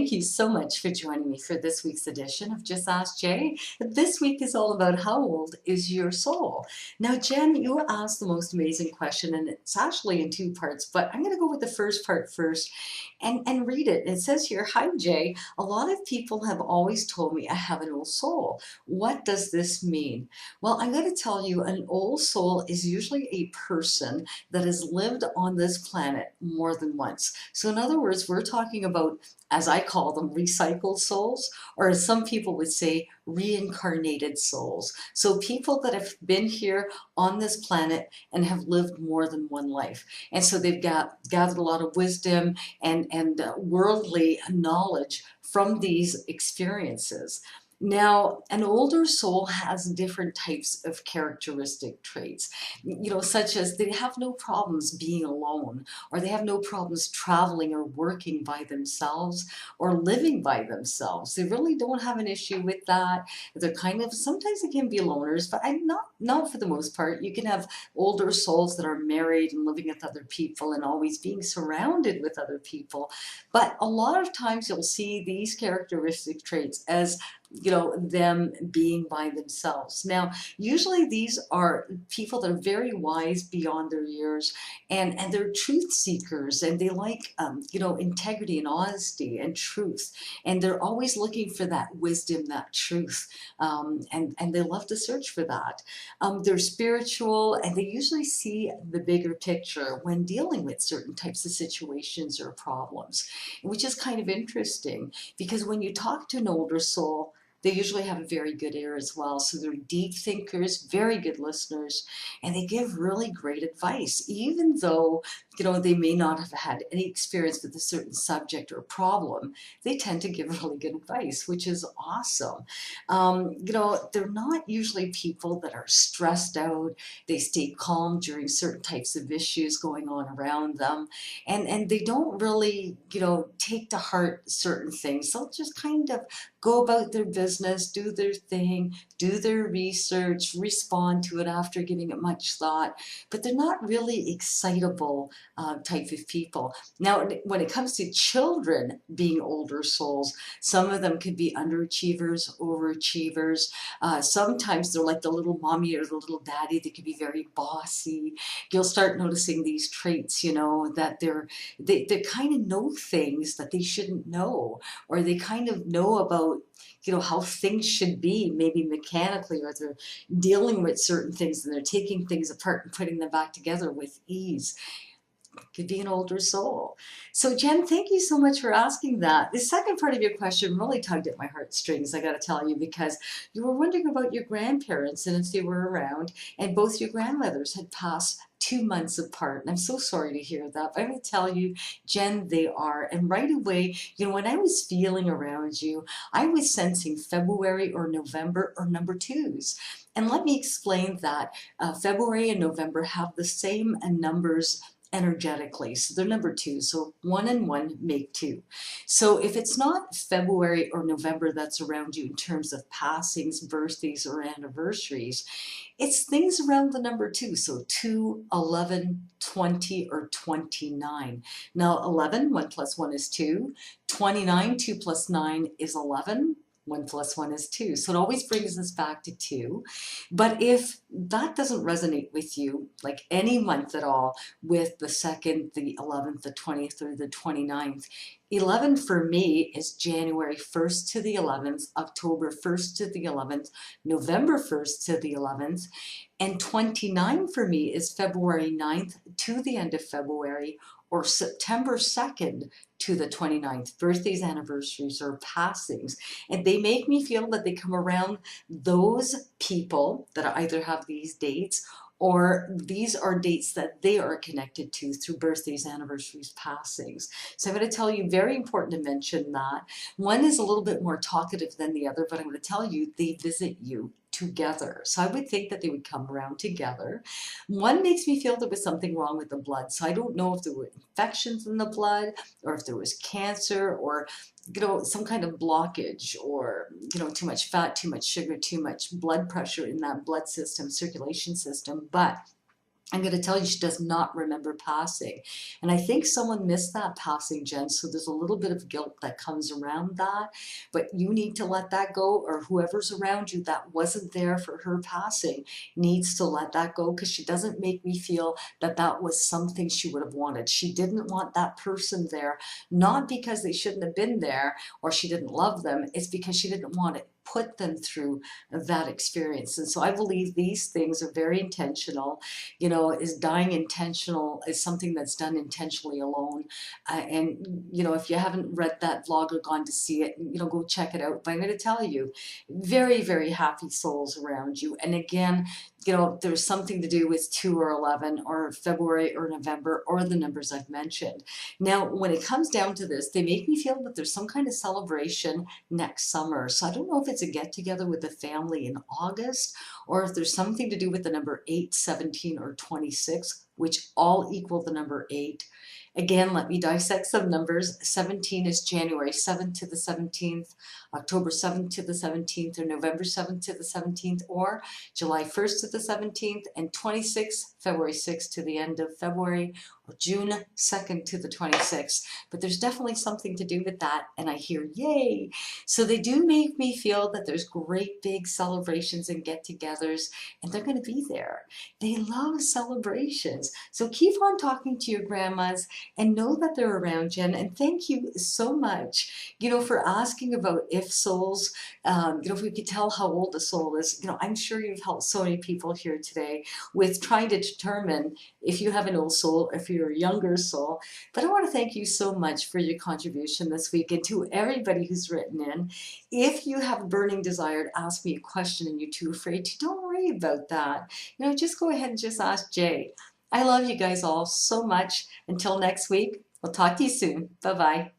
thank you so much for joining me for this week's edition of Just Ask Jay. This week is all about how old is your soul? Now, Jen, you asked the most amazing question, and it's actually in two parts, but I'm going to go with the first part first and read it. It says here, "Hi, Jay. A lot of people have always told me I have an old soul. What does this mean?" Well, I'm going to tell you an old soul is usually a person that has lived on this planet more than once. So, in other words, we're talking about, as I call them, recycled souls, or as some people would say, reincarnated souls. So, people that have been here on this planet and have lived more than one life. And so they've gathered a lot of wisdom and worldly knowledge from these experiences. Now, an older soul has different types of characteristic traits, such as they have no problems being alone, or they have no problems traveling or working by themselves or living by themselves. They really don't have an issue with that. They're kind of, sometimes they can be loners, but I'm not for the most part. You can have older souls that are married and living with other people and always being surrounded with other people. But a lot of times you'll see these characteristic traits as them being by themselves. Now, usually these are people that are very wise beyond their years, and they're truth seekers, and they like, integrity and honesty and truth. And they're always looking for that wisdom, that truth. And they love to search for that. They're spiritual, and they usually see the bigger picture when dealing with certain types of situations or problems, which is kind of interesting because when you talk to an older soul, they usually have a very good ear as well. So they're deep thinkers, very good listeners, and they give really great advice, even though, they may not have had any experience with a certain subject or problem. They tend to give really good advice, which is awesome. They're not usually people that are stressed out. They stay calm during certain types of issues going on around them. And they don't really, take to heart certain things. They'll just kind of go about their business, do their thing, do their research, respond to it after giving it much thought, but they're not really excitable type of people. Now, when it comes to children being older souls, some of them could be underachievers, overachievers. Sometimes they're like the little mommy or the little daddy. They could be very bossy. You'll start noticing these traits, that they kind of know things that they shouldn't know, or they kind of know about how things should be, maybe mechanically, or they're dealing with certain things and they're taking things apart and putting them back together with ease. Could be an older soul. So, Jen, thank you so much for asking that. The second part of your question really tugged at my heartstrings, I got to tell you, because you were wondering about your grandparents and if they were around, and both your grandmothers had passed 2 months apart. And I'm so sorry to hear that. But I'm going to tell you, Jen, they are. And right away, when I was feeling around you, I was sensing February or November or number twos. And let me explain that. February and November have the same numbers energetically. So they're number two. So 1 and 1 make 2. So if it's not February or November that's around you in terms of passings, birthdays, or anniversaries, it's things around the number 2. So 2, 11, 20, or 29. Now 11, 1 plus 1 is 2. 29, 2 plus 9 is 11. 1 plus 1 is 2. So it always brings us back to 2. But if that doesn't resonate with you, like any month at all, with the 2nd, the 11th, the 20th, or the 29th, 11 for me is January 1st to the 11th, October 1st to the 11th, November 1st to the 11th, and 29 for me is February 9th to the end of February, or September 2nd to the 29th. Birthdays, anniversaries, or passings. And they make me feel that they come around those people that either have these dates, or these are dates that they are connected to through birthdays, anniversaries, passings. So I'm going to tell you, very important to mention that. One is a little bit more talkative than the other, but I'm going to tell you, they visit you together. So I would think that they would come around together. One makes me feel there was something wrong with the blood. So I don't know if there were infections in the blood, or if there was cancer, or some kind of blockage, or too much fat, too much sugar, too much blood pressure in that blood system, circulation system. But I'm going to tell you, she does not remember passing. And I think someone missed that passing, Jen. So there's a little bit of guilt that comes around that. But you need to let that go, or whoever's around you that wasn't there for her passing needs to let that go, because she doesn't make me feel that that was something she would have wanted. She didn't want that person there, not because they shouldn't have been there or she didn't love them. It's because she didn't want to put them through that experience. And so I believe these things are very intentional. You know, is dying intentional, is something that's done intentionally alone. And, you know, if you haven't read that vlog or gone to see it, you know, go check it out. But I'm going to tell you, very, very happy souls around you. And again, you know, there's something to do with 2 or 11 or February or November or the numbers I've mentioned. Now, when it comes down to this, they make me feel that there's some kind of celebration next summer. So I don't know if it's a get together with the family in August, or if there's something to do with the number 8, 17, or 26, which all equal the number 8. Again, let me dissect some numbers. 17 is January 7th to the 17th, October 7th to the 17th, or November 7th to the 17th, or July 1st to the 17th, and 26, February 6th to the end of February, or June 2nd to the 26th. But there's definitely something to do with that, and I hear yay. So they do make me feel that there's great big celebrations and get-togethers, and they're going to be there. They love celebrations. So keep on talking to your grandmas and know that they're around, Jen. And thank you so much, you know, for asking about if souls, you know, if we could tell how old a soul is. You know, I'm sure you've helped so many people here today with trying to determine if you have an old soul, if you're a younger soul. But I want to thank you so much for your contribution this week, and to everybody who's written in. If you have a burning desire to ask me a question and you're too afraid to, don't worry about that. You know, just go ahead and just ask Jay. I love you guys all so much. Until next week, we'll talk to you soon. Bye-bye.